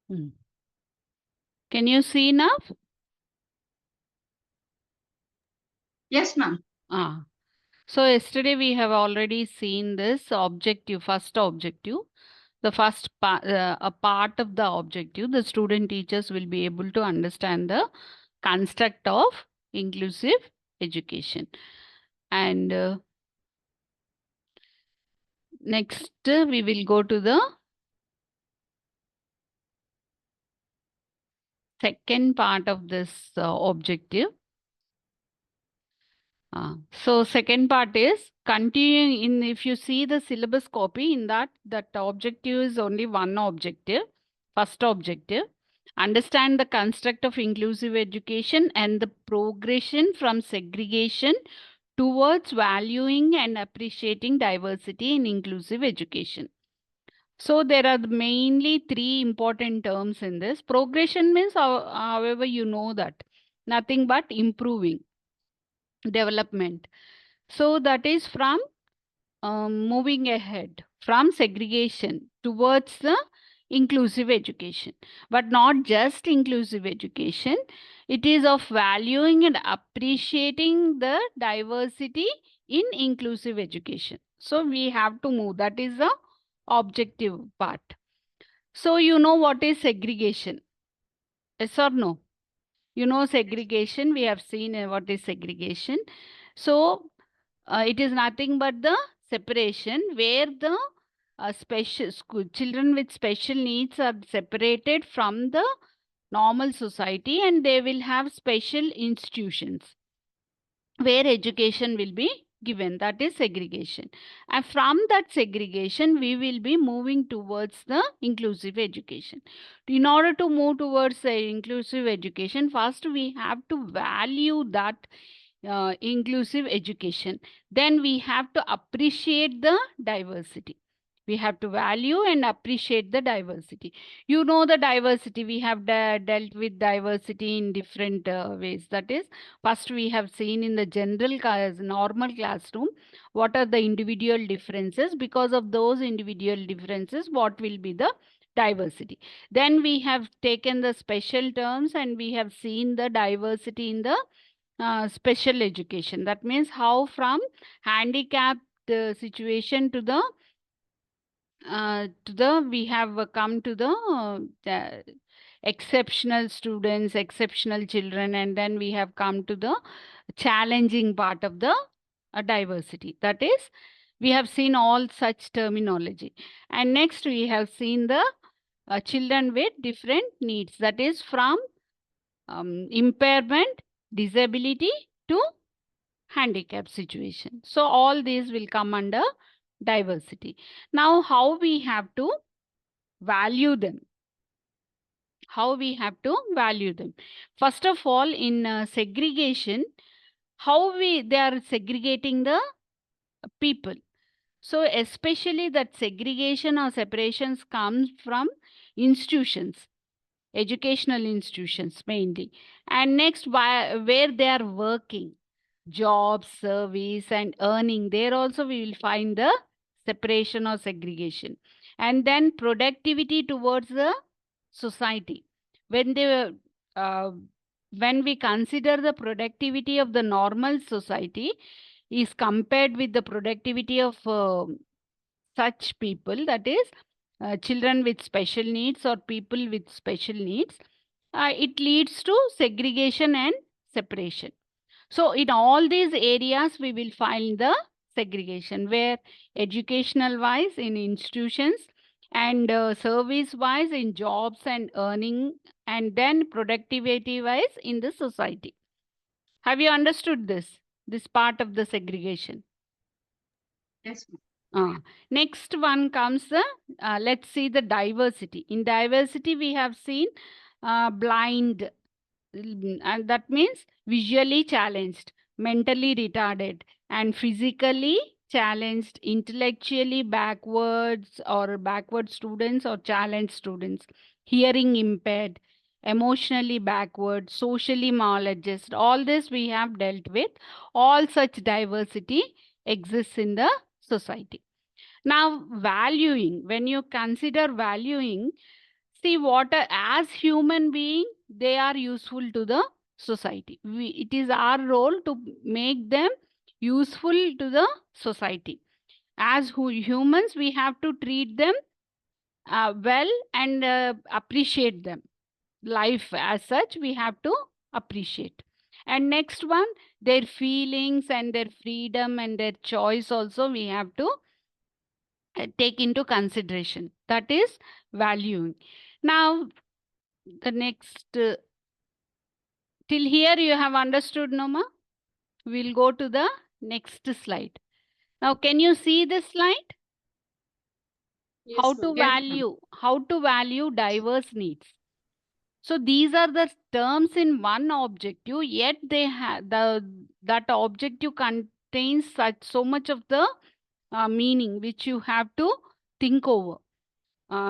Can you see now? Yes, ma'am. So yesterday we have already seen this objective, first objective. The first a part of the objective, the student teachers will be able to understand the construct of inclusive education. And next we will go to the second part of this objective. So second part is continuing in, if you see the syllabus copy in that objective is only one objective, first objective. Understand the construct of inclusive education and the progression from segregation towards valuing and appreciating diversity in inclusive education. So there are mainly three important terms in this. Progression means, however, you know that nothing but improving, development. So that is from moving ahead from segregation towards the inclusive education, but not just inclusive education. It is of valuing and appreciating the diversity in inclusive education. So we have to move. That is the objective part. So you know what is segregation? Yes or no? You know segregation. We have seen what is segregation. So it is nothing but the separation where the special school children with special needs are separated from the normal society, and they will have special institutions where education will be given. That is segregation. And from that segregation, we will be moving towards the inclusive education. In order to move towards the inclusive education, first we have to value that inclusive education. Then we have to appreciate the diversity. We have to value and appreciate the diversity. You know the diversity. We have dealt with diversity in different ways. That is, first we have seen in the general normal classroom what are the individual differences. Because of those individual differences, what will be the diversity. Then we have taken the special terms and we have seen the diversity in the special education. That means how from handicapped situation to the we have come to the exceptional students, exceptional children, and then we have come to the challenging part of the diversity. That is, we have seen all such terminology. And next we have seen the children with different needs. That is from impairment, disability to handicap situation. So all these will come under diversity. Now, how we have to value them? How we have to value them? First of all, in segregation, how they are segregating the people. So especially that segregation or separations comes from institutions, educational institutions mainly. And next, where they are working, jobs, service, and earning, there also we will find the separation or segregation. And then productivity towards the society. When they when we consider the productivity of the normal society is compared with the productivity of such people, that is children with special needs or people with special needs, it leads to segregation and separation. So in all these areas, we will find the segregation where educational wise in institutions and service wise in jobs and earning, and then productivity wise in the society. Have you understood this part of the segregation? Yes, ma'am. Next one comes the, let's see the diversity. In diversity, we have seen blind, and that means visually challenged, mentally retarded, and physically challenged, intellectually backwards or backward students or challenged students, hearing impaired, emotionally backward, socially maladjusted. All this we have dealt with. All such diversity exists in the society. Now, valuing, when you consider valuing, See, as human being, they are useful to the society. It is our role to make them useful to the society. As humans, we have to treat them well and appreciate them. Life as such, we have to appreciate. And next one, their feelings and their freedom and their choice also we have to take into consideration. That is valuing. Now, the next, till here you have understood, Noma? We'll go to the next slide. Now, can you see this slide? Yes, How ma'am. to Yes, ma'am. value diverse needs. So these are the terms in one objective, yet they have that objective contains so much of the meaning which you have to think over.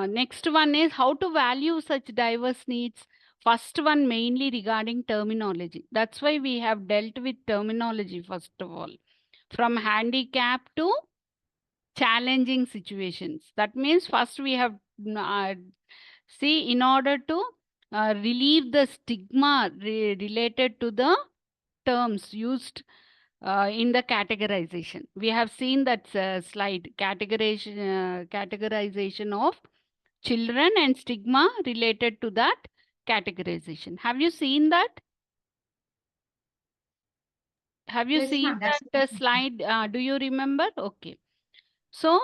Next one is how to value such diverse needs. First one mainly regarding terminology. That's why we have dealt with terminology first of all. From handicap to challenging situations. That means first we have see, in order to relieve the stigma related to the terms used in the categorization. We have seen that slide, categorization of children and stigma related to that categorization. Have you seen that? Have you Yes, seen ma'am. That's that slide? Do you remember? Okay. So,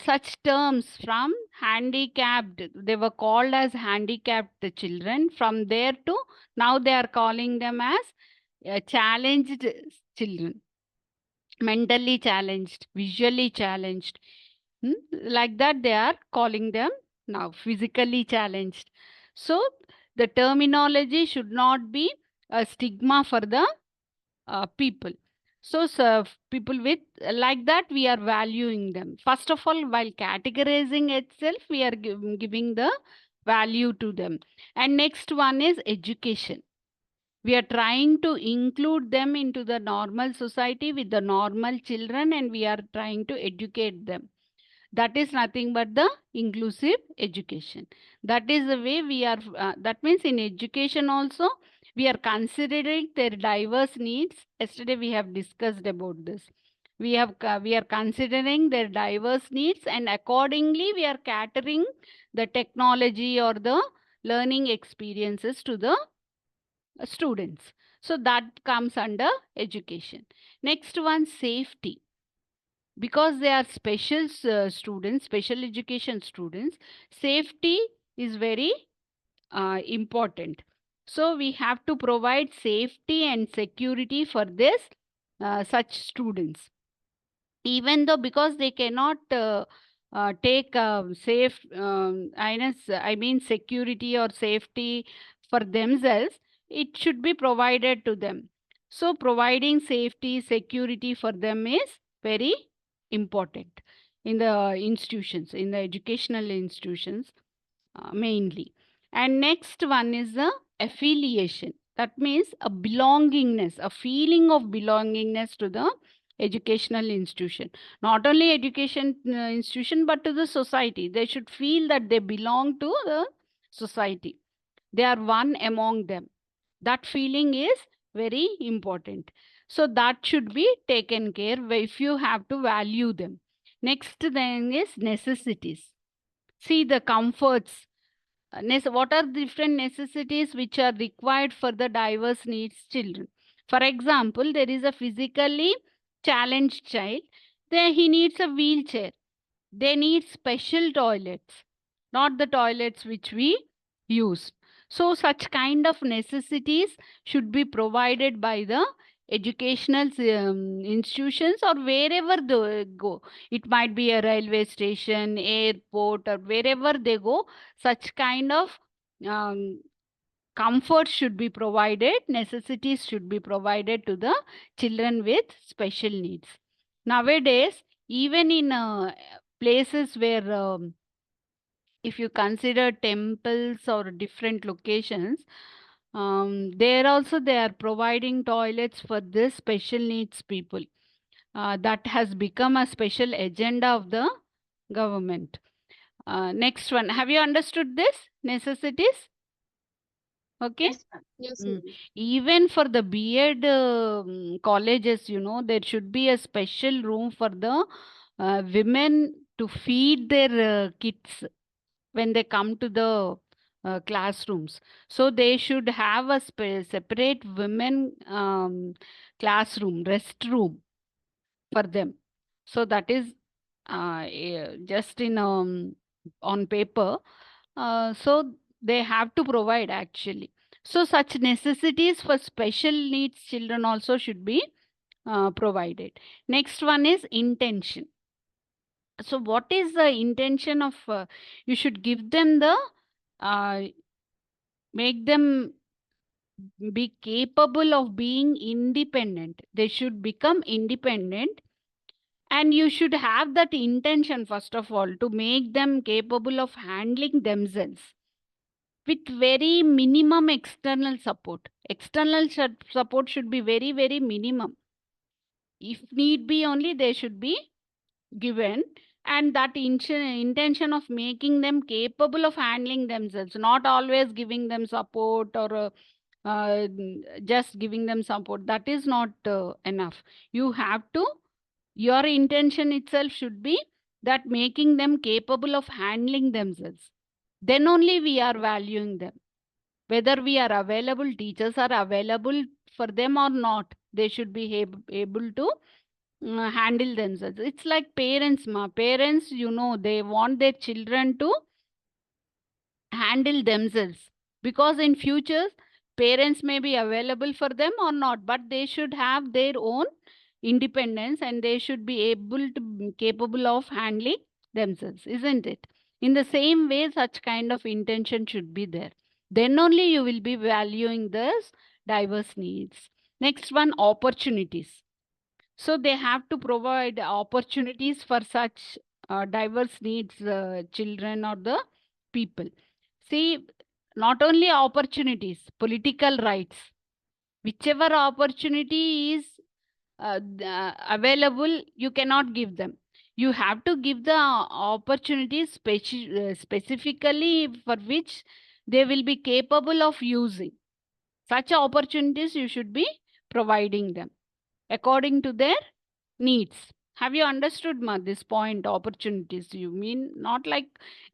such terms from handicapped, they were called as handicapped children. From there to now they are calling them as challenged children, mentally challenged, visually challenged. Like that, they are calling them now physically challenged. So, the terminology should not be a stigma for the people. So, people with like that, we are valuing them. First of all, while categorizing itself, we are giving the value to them. And next one is education. We are trying to include them into the normal society with the normal children, and we are trying to educate them. That is nothing but the inclusive education. That is the way we are, that means in education also, we are considering their diverse needs. Yesterday we have discussed about this. We are considering their diverse needs, and accordingly we are catering the technology or the learning experiences to the students. So that comes under education. Next one, safety. Because they are special students, special education students, safety is very important. So we have to provide safety and security for this such students. Even though because they cannot take safe, I mean security or safety for themselves, it should be provided to them. So providing safety, security for them is very important in the institutions, in the educational institutions mainly. And next one is the affiliation. That means a belongingness, a feeling of belongingness to the educational institution. Not only education institution, but to the society. They should feel that they belong to the society. They are one among them. That feeling is very important. So that should be taken care of if you have to value them. Next thing is necessities. See the comforts. What are the different necessities which are required for the diverse needs children? For example, there is a physically challenged child. There he needs a wheelchair. They need special toilets, not the toilets which we use. So such kind of necessities should be provided by the educational institutions or wherever they go. It might be a railway station, airport, or wherever they go, such kind of comfort should be provided, necessities should be provided to the children with special needs. Nowadays, even in places where if you consider temples or different locations, there also they are providing toilets for this special needs people. That has become a special agenda of the government. Next one. Have you understood this? Necessities? Okay. Yes, ma'am. Yes, Mm. ma'am. Even for the B.Ed colleges, you know, there should be a special room for the women to feed their kids when they come to the classrooms. So they should have a separate women classroom, restroom for them. So that is just in on paper. So they have to provide actually. So such necessities for special needs children also should be provided. Next one is intention. So what is the intention of you should give them the make them be capable of being independent. They should become independent, and you should have that intention first of all to make them capable of handling themselves with very minimum external support. External support should be very, very minimum. If need be, only they should be given. And that intention of making them capable of handling themselves, not always giving them support or just giving them support, that is not enough. You have to, your intention itself should be that making them capable of handling themselves. Then only we are valuing them. Whether we are available, teachers are available for them or not, they should be able to handle themselves. It's like parents, parents, you know, they want their children to handle themselves, because in future parents may be available for them or not, but they should have their own independence and they should be able to be capable of handling themselves, isn't it? In the same way, such kind of intention should be there. Then only you will be valuing this diverse needs. Next one, opportunities. So they have to provide opportunities for such diverse needs children or the people. See, not only opportunities, political rights, whichever opportunity is available, you cannot give them. You have to give the opportunities specifically for which they will be capable of using. Such opportunities you should be providing them according to their needs. Have you understood this point? Opportunities, you mean not like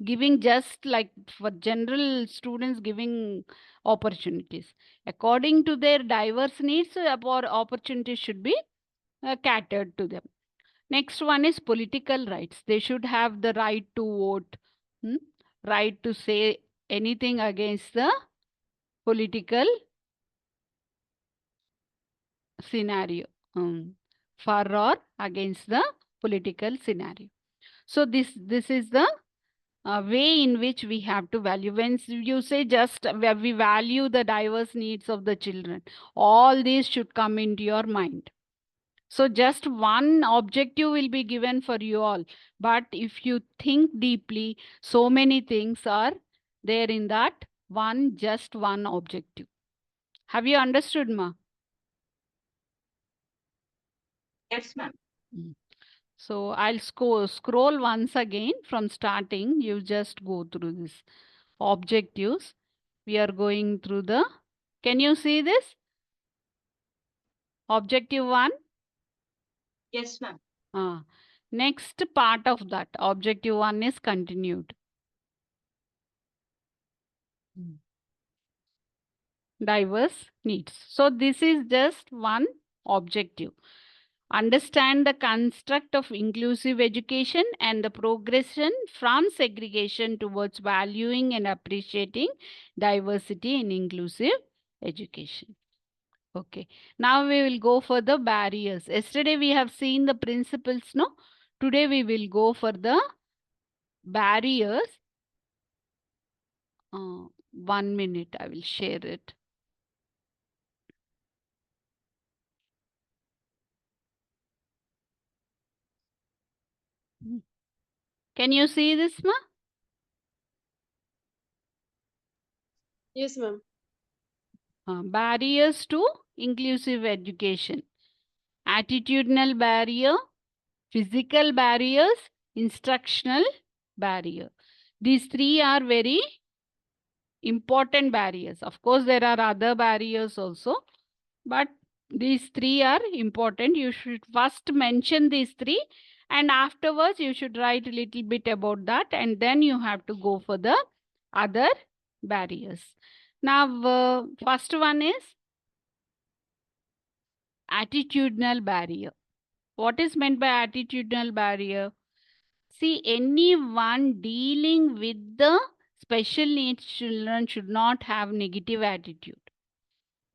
giving just like for general students, giving opportunities according to their diverse needs. Opportunities should be catered to them. Next one is political rights. They should have the right to vote, right to say anything against the political scenario, for or against the political scenario. So this is the way in which we have to value. When you say just we value the diverse needs of the children, all these should come into your mind. So just one objective will be given for you all, but if you think deeply, so many things are there in that just one objective. Have you understood, ma? Yes, ma'am. So I'll scroll once again from starting. You just go through this objectives. We are going through the, can you see this? Objective 1. Yes, ma'am. Next part of that, objective 1 is continued. Diverse needs. So this is just one objective. Understand the construct of inclusive education and the progression from segregation towards valuing and appreciating diversity in inclusive education. Okay, now we will go for the barriers. Yesterday we have seen the principles, no? Today we will go for the barriers. 1 minute, I will share it. Can you see this, ma? Yes, ma'am. Barriers to inclusive education. Attitudinal barrier, physical barriers, instructional barrier. These three are very important barriers. Of course, there are other barriers also, but these three are important. You should first mention these three, and afterwards you should write a little bit about that, and then you have to go for the other barriers. Now, first one is attitudinal barrier. What is meant by attitudinal barrier? See, anyone dealing with the special needs children should not have negative attitude.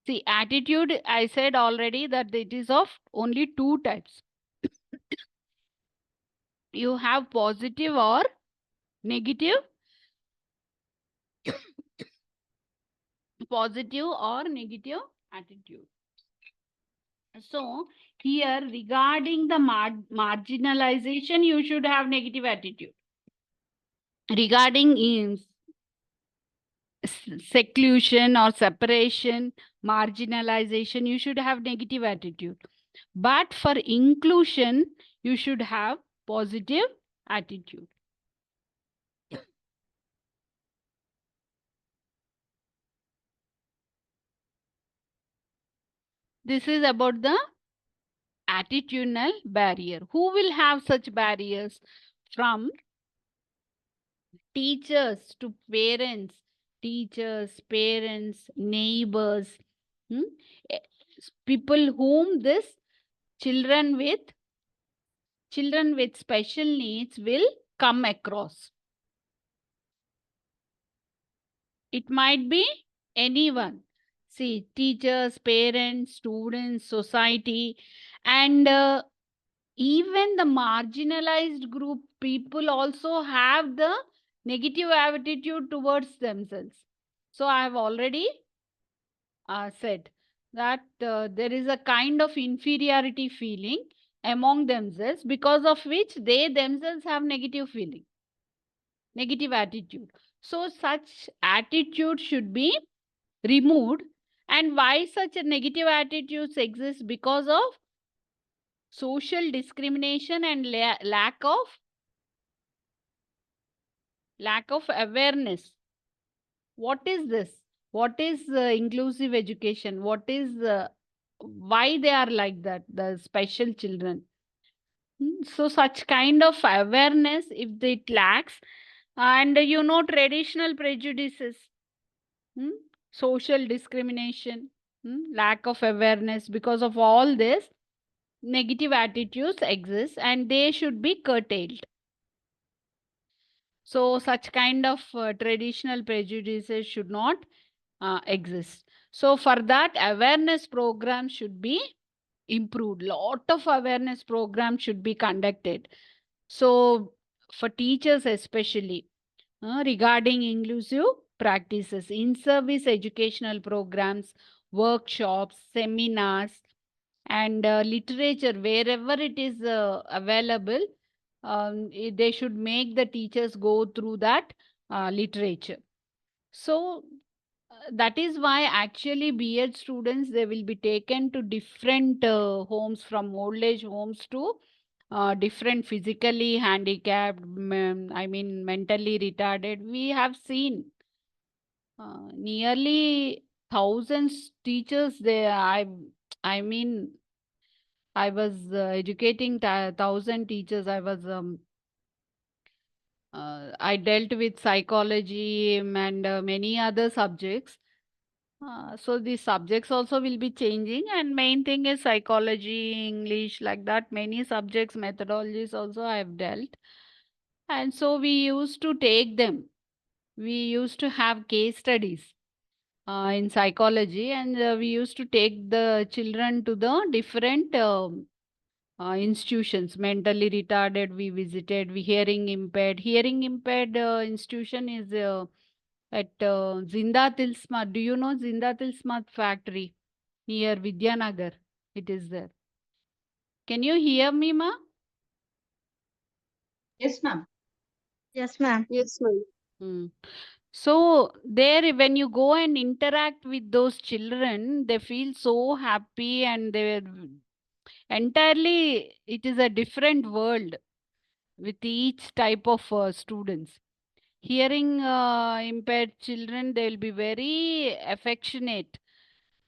See, attitude, I said already that it is of only two types. You have positive or negative, positive or negative attitude. So, here regarding the marginalization, you should have negative attitude. Regarding seclusion or separation, marginalization, you should have negative attitude. But for inclusion, you should have positive attitude. This is about the attitudinal barrier. Who will have such barriers? From teachers to parents, teachers, parents, neighbors, eh, people whom this children with special needs will come across. It might be anyone. See, teachers, parents, students, society, and even the marginalized group people also have the negative attitude towards themselves. So I have already said that there is a kind of inferiority feeling among themselves, because of which they themselves have negative feeling, negative attitude. So such attitude should be removed. And why such a negative attitudes exist? Because of social discrimination and lack of awareness. What is this? What is inclusive education? What is why they are like that, the special children? So such kind of awareness, if it lacks, and traditional prejudices, social discrimination, lack of awareness, because of all this, negative attitudes exist and they should be curtailed. So such kind of traditional prejudices should not exist. So for that, awareness program should be improved. Lot of awareness programs should be conducted. So for teachers especially, regarding inclusive practices, in-service educational programs, workshops, seminars, and literature, wherever it is available, they should make the teachers go through that literature. So that is why actually B.Ed students, they will be taken to different homes, from old age homes to different physically handicapped, I mean mentally retarded. We have seen nearly thousands teachers there. I mean, I was educating 1,000 teachers. I dealt with psychology and many other subjects. So the subjects also will be changing, and main thing is psychology, English, like that. Many subjects, methodologies also I have dealt. And so we used to take them. We used to have case studies in psychology, and we used to take the children to the different institutions. Mentally retarded we visited, we hearing impaired institution is at Zinda Tilsmat. Do you know Zinda Tilsmat factory near Vidyanagar? It is there. Can you hear me, ma? Yes, ma'am. Yes, ma'am. Yes, ma'am. So there, when you go and interact with those children, they feel so happy, and they entirely, it is a different world with each type of students. Hearing impaired children, they'll be very affectionate.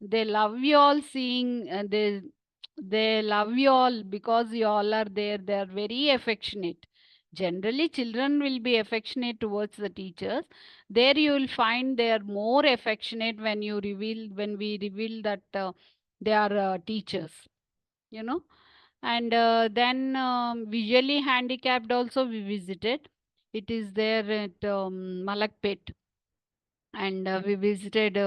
They love you all seeing, they love you all because you all are there. They are very affectionate. Generally, children will be affectionate towards the teachers. There you will find they are more affectionate when we reveal that they are teachers, you know. And then visually handicapped also we visited. It is there at Malakpet, and we visited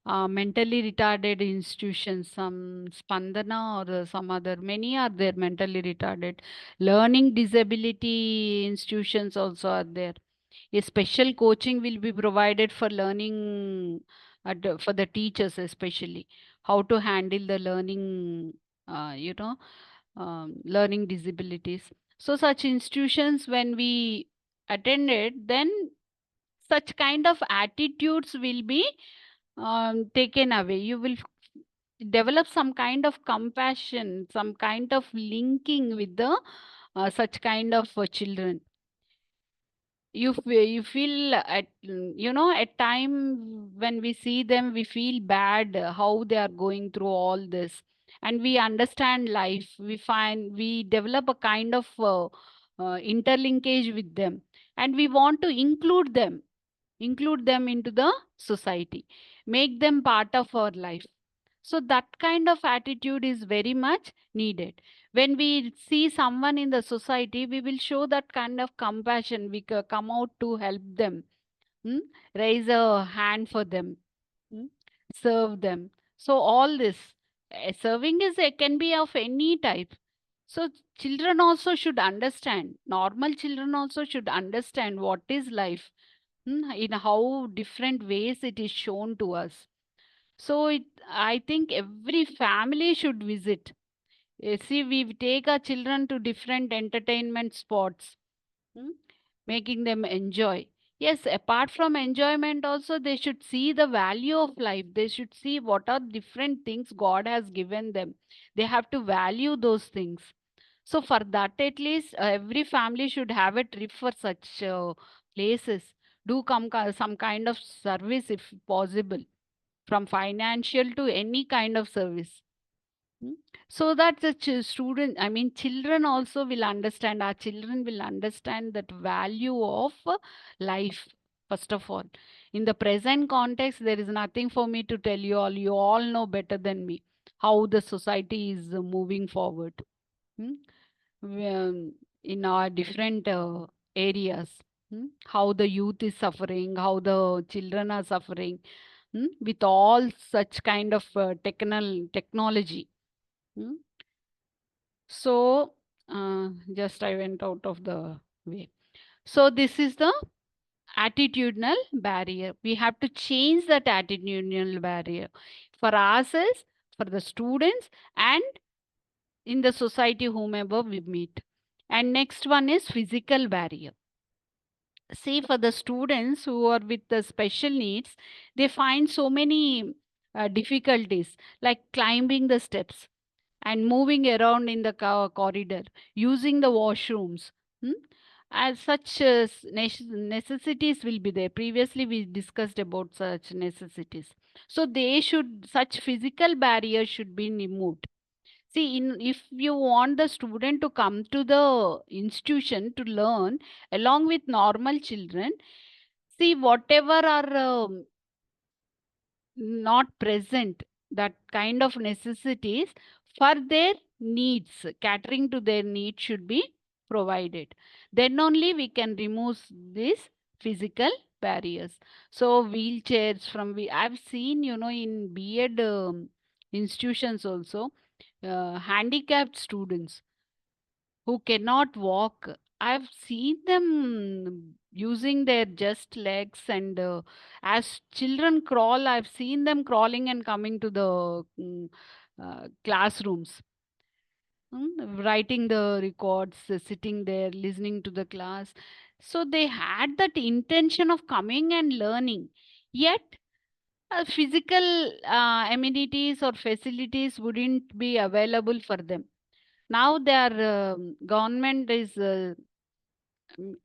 mentally retarded institutions, some Spandana or some other, many are there mentally retarded. Learning disability institutions also are there. A special coaching will be provided for learning, for the teachers especially, how to handle the learning, you know, learning disabilities. So such institutions, when we attended, then such kind of attitudes will be taken away. You will develop some kind of compassion, some kind of linking with the such kind of children. You feel at at time when we see them, we feel bad how they are going through all this, and we understand life. We develop a kind of interlinkage with them, and we want to include them into the society, make them part of our life. So that kind of attitude is very much needed. When we see someone in the society, we will show that kind of compassion. We come out to help them, mm, raise a hand for them, mm, serve them. So all this serving is can be of any type. So children also should understand. Normal children also should understand what is life, in how different ways it is shown to us. So I think every family should visit. See, we take our children to different entertainment spots, hmm, making them enjoy. Yes, apart from enjoyment, also they should see the value of life. They should see what are different things God has given them. They have to value those things. So for that, at least every family should have a trip for such places. Do some kind of service if possible, from financial to any kind of service. Mm. So that the student, I mean, children also will understand, our children will understand that value of life, first of all. In the present context, there is nothing for me to tell you all. You all know better than me how the society is moving forward. Mm. In our different areas, how the youth is suffering, how the children are suffering, with all such kind of technology. Mm. So, just I went out of the way. So, this is the attitudinal barrier. We have to change that attitudinal barrier for ourselves, for the students, and in the society, whomever we meet. And next one is physical barrier. See, for the students who are with the special needs, they find so many difficulties, like climbing the steps and moving around in the corridor, using the washrooms. Hmm? As such necessities will be there. Previously, we discussed about such necessities. So such physical barriers should be removed. See, if you want the student to come to the institution to learn along with normal children, see, whatever are not present, that kind of necessities for their needs, catering to their needs should be provided. Then only we can remove these physical barriers. So wheelchairs I've seen, in B.Ed institutions also, handicapped students who cannot walk. I've seen them using their just legs, and as children crawl, I've seen them crawling and coming to the classrooms, writing the records, sitting there, listening to the class. So they had that intention of coming and learning. Yet, physical amenities or facilities wouldn't be available for them. Now their government is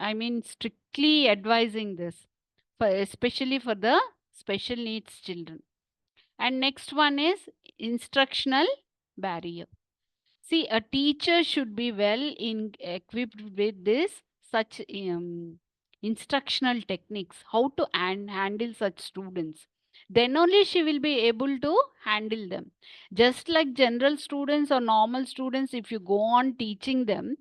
I mean, strictly advising this, especially for the special needs children. And next one is instructional barrier. See, a teacher should be well equipped with this such instructional techniques, how to handle such students. Then only she will be able to handle them. Just like general students or normal students, if you go on teaching them,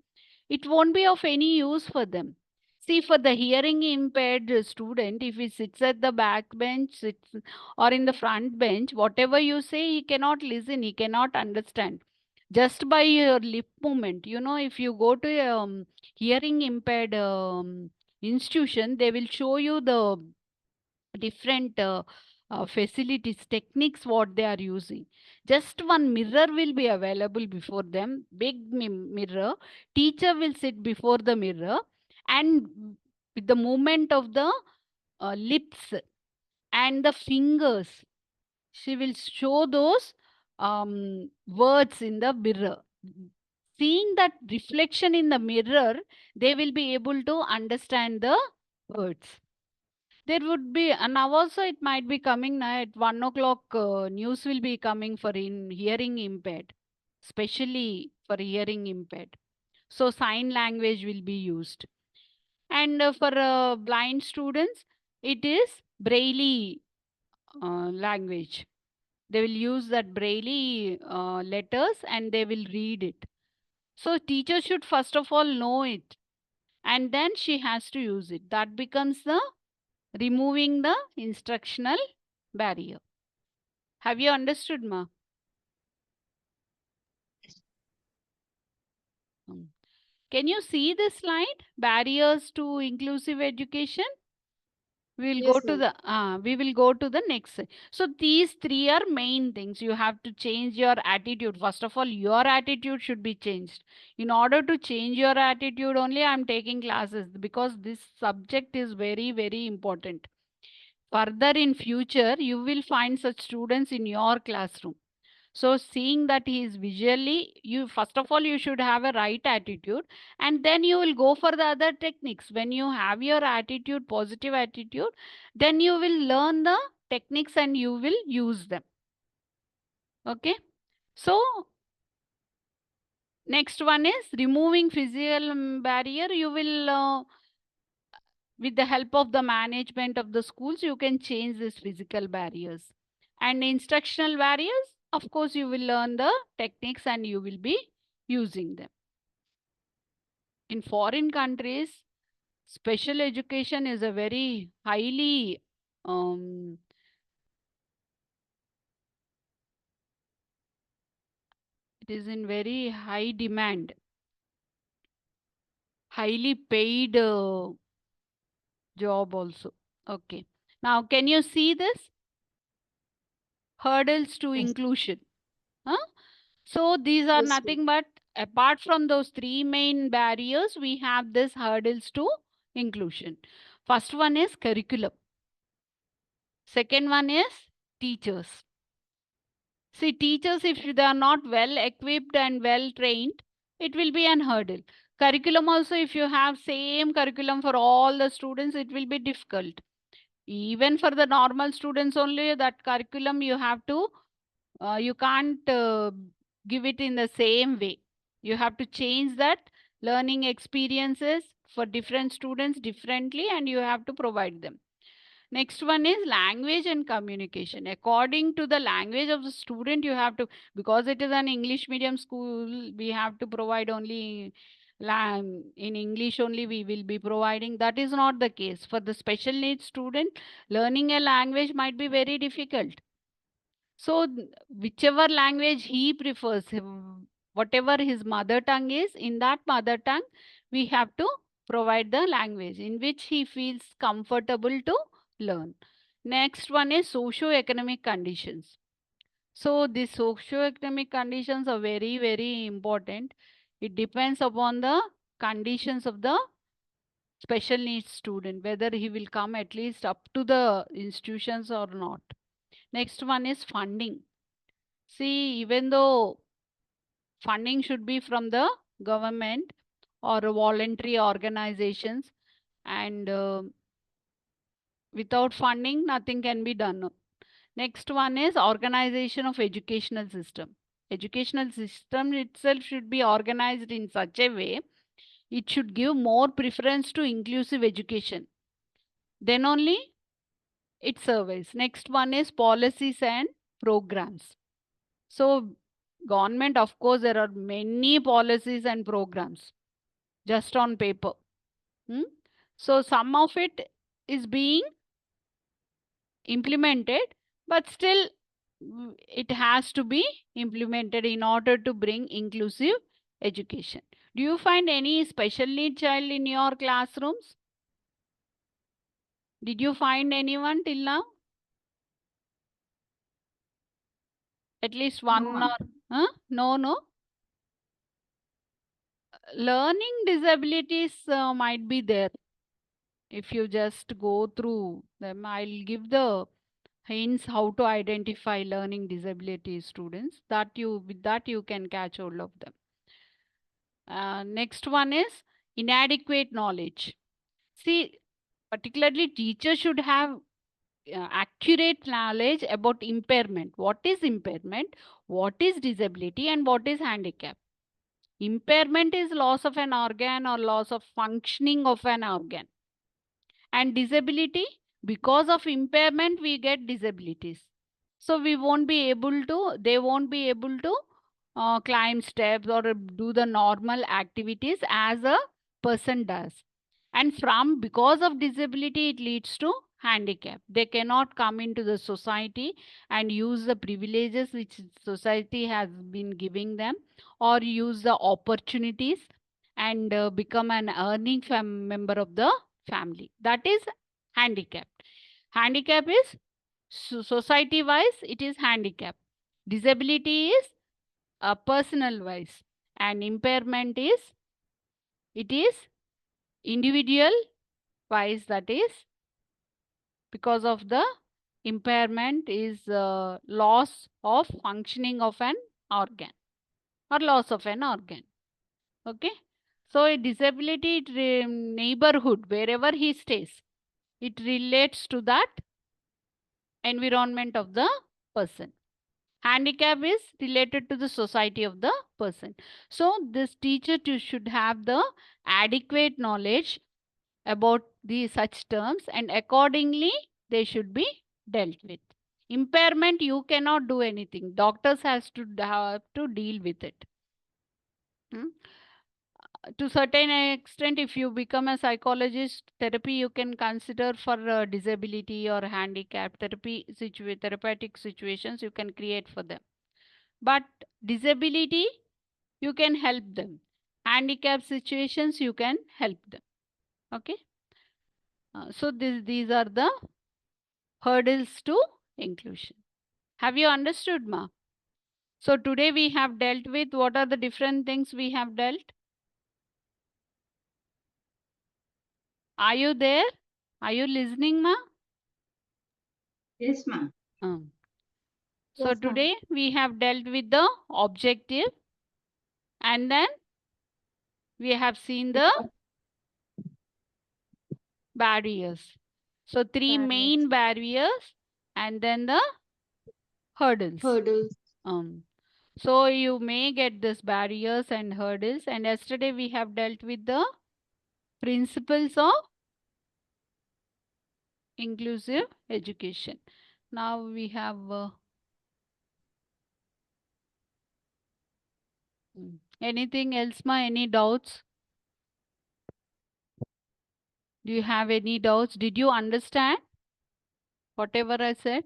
it won't be of any use for them. See, for the hearing impaired student, if he sits at the back bench, sits or in the front bench, whatever you say, he cannot listen, he cannot understand just by your lip movement. You know, if you go to a hearing impaired institution, they will show you the different facilities, techniques, what they are using. Just one mirror will be available before them, big mirror. Teacher will sit before the mirror, and with the movement of the lips and the fingers, she will show those words in the mirror. Seeing that reflection in the mirror, they will be able to understand the words. There would be, and now also it might be coming now at 1 o'clock. News will be coming for in hearing impaired, especially for hearing impaired. So sign language will be used, and for blind students, it is Braille language. They will use that Braille letters and they will read it. So teacher should first of all know it, and then she has to use it. That becomes the removing the instructional barrier. Have you understood, ma? Can you see this slide? Barriers to inclusive education. We will go Yes, to ma'am. the next. So these three are main things. You have to change your attitude. First of all, your attitude should be changed. In order to change your attitude only, I'm taking classes because this subject is very, very important. Further in future, you will find such students in your classroom. So seeing that he is visually, you first of all, you should have a right attitude, and then you will go for the other techniques. When you have your attitude, positive attitude, then you will learn the techniques and you will use them. Okay. So next one is removing physical barrier. You will, with the help of the management of the schools, you can change these physical barriers. And instructional barriers, of course, you will learn the techniques and you will be using them. In foreign countries, special education is a very highly it is in very high demand, highly paid job also. Okay. Now, can you see this? Hurdles to Yes. inclusion. Huh? So these are Yes, ma'am. nothing but apart from those three main barriers, we have this hurdles to inclusion. First one is curriculum. Second one is teachers. See, teachers, if they are not well equipped and well trained, it will be an hurdle. Curriculum also, if you have same curriculum for all the students, it will be difficult. Even for the normal students only, that curriculum you have to, you can't give it in the same way. You have to change that learning experiences for different students differently, and you have to provide them. Next one is language and communication. According to the language of the student, you have to, because it is an English medium school, we have to provide only in English only we will be providing. That is not the case. For the special needs student, learning a language might be very difficult. So whichever language he prefers, whatever his mother tongue is, in that mother tongue, we have to provide the language in which he feels comfortable to learn. Next one is socio-economic conditions. So the socio-economic conditions are very, very important. It depends upon the conditions of the special needs student, whether he will come at least up to the institutions or not. Next one is funding. See, even though funding should be from the government, or voluntary organizations, and without funding, nothing can be done. Next one is organization of educational system. Educational system itself should be organized in such a way, it should give more preference to inclusive education. Then only it survives. Next one is policies and programs. So government, of course, there are many policies and programs just on paper. So some of it is being implemented, but still it has to be implemented in order to bring inclusive education. Do you find any special need child in your classrooms? Did you find anyone till now? At least one No. or no? Learning disabilities might be there. If you just go through them, I'll give the hints how to identify learning disability students, that with that you can catch hold of them. Next one is inadequate knowledge. See, particularly teachers should have accurate knowledge about impairment. What is impairment? What is disability? And what is handicap? Impairment is loss of an organ or loss of functioning of an organ. And disability, because of impairment, we get disabilities. So we won't be able to, they won't be able to climb steps or do the normal activities as a person does. And because of disability, it leads to handicap. They cannot come into the society and use the privileges which society has been giving them, or use the opportunities and become an earning member of the family. That is handicap. Handicap is society wise, it is handicap. Disability is personal wise, and impairment is, it is individual wise. That is because of the impairment is loss of functioning of an organ or loss of an organ. Okay, so a disability neighborhood, wherever he stays, it relates to that environment of the person. Handicap is related to the society of the person. So this teacher should have the adequate knowledge about the such terms, and accordingly they should be dealt with. Impairment, you cannot do anything. Doctors have to deal with it. To certain extent, if you become a psychologist, therapy you can consider for disability or handicap therapeutic situations you can create for them. But disability, you can help them. Handicap situations, you can help them. Okay. So these are the hurdles to inclusion. Have you understood, ma? So today we have dealt with, what are the different things we have dealt? Are you there? Are you listening, ma? Yes, ma'am. So Yes, ma'am. today we have dealt with the objective, and then we have seen the barriers. So three main barriers, and then the hurdles. So you may get this barriers and hurdles, and yesterday we have dealt with the principles of inclusive education. Now we have anything else, ma? Any doubts? Do you have any doubts? Did you understand whatever I said?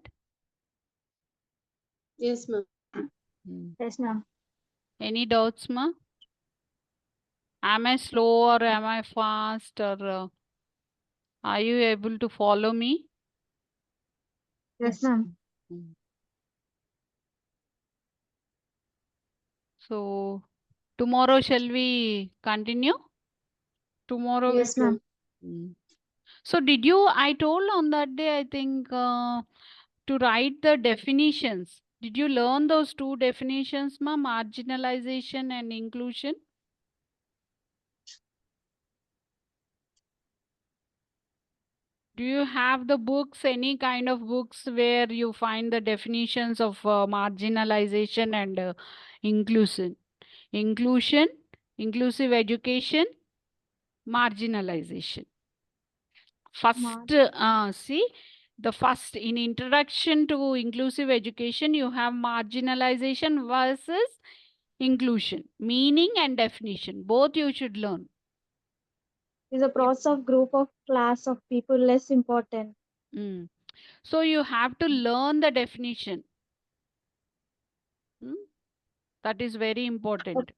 Yes, ma'am. Yes, ma'am. Any doubts, ma? Am I slow or am I fast, or are you able to follow me? Yes, ma'am. So tomorrow shall we continue? Tomorrow? Yes, ma'am. So I told on that day, I think, to write the definitions. Did you learn those two definitions, ma? Marginalization and inclusion? Do you have the books, any kind of books where you find the definitions of marginalization and inclusion? Inclusion, inclusive education, marginalization. First, see, the first in introduction to inclusive education, you have marginalization versus inclusion, meaning and definition. Both you should learn. Is a process of group of class of people less important. Mm. So you have to learn the definition. Mm. That is very important. Okay,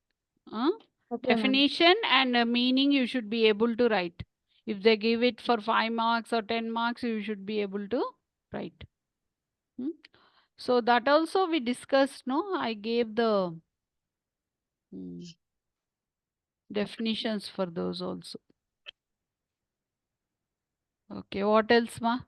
ma'am. Definition and meaning you should be able to write. If they give it for 5 marks or 10 marks, you should be able to write. So that also we discussed, no? I gave the definitions for those also. Okay, what else, ma?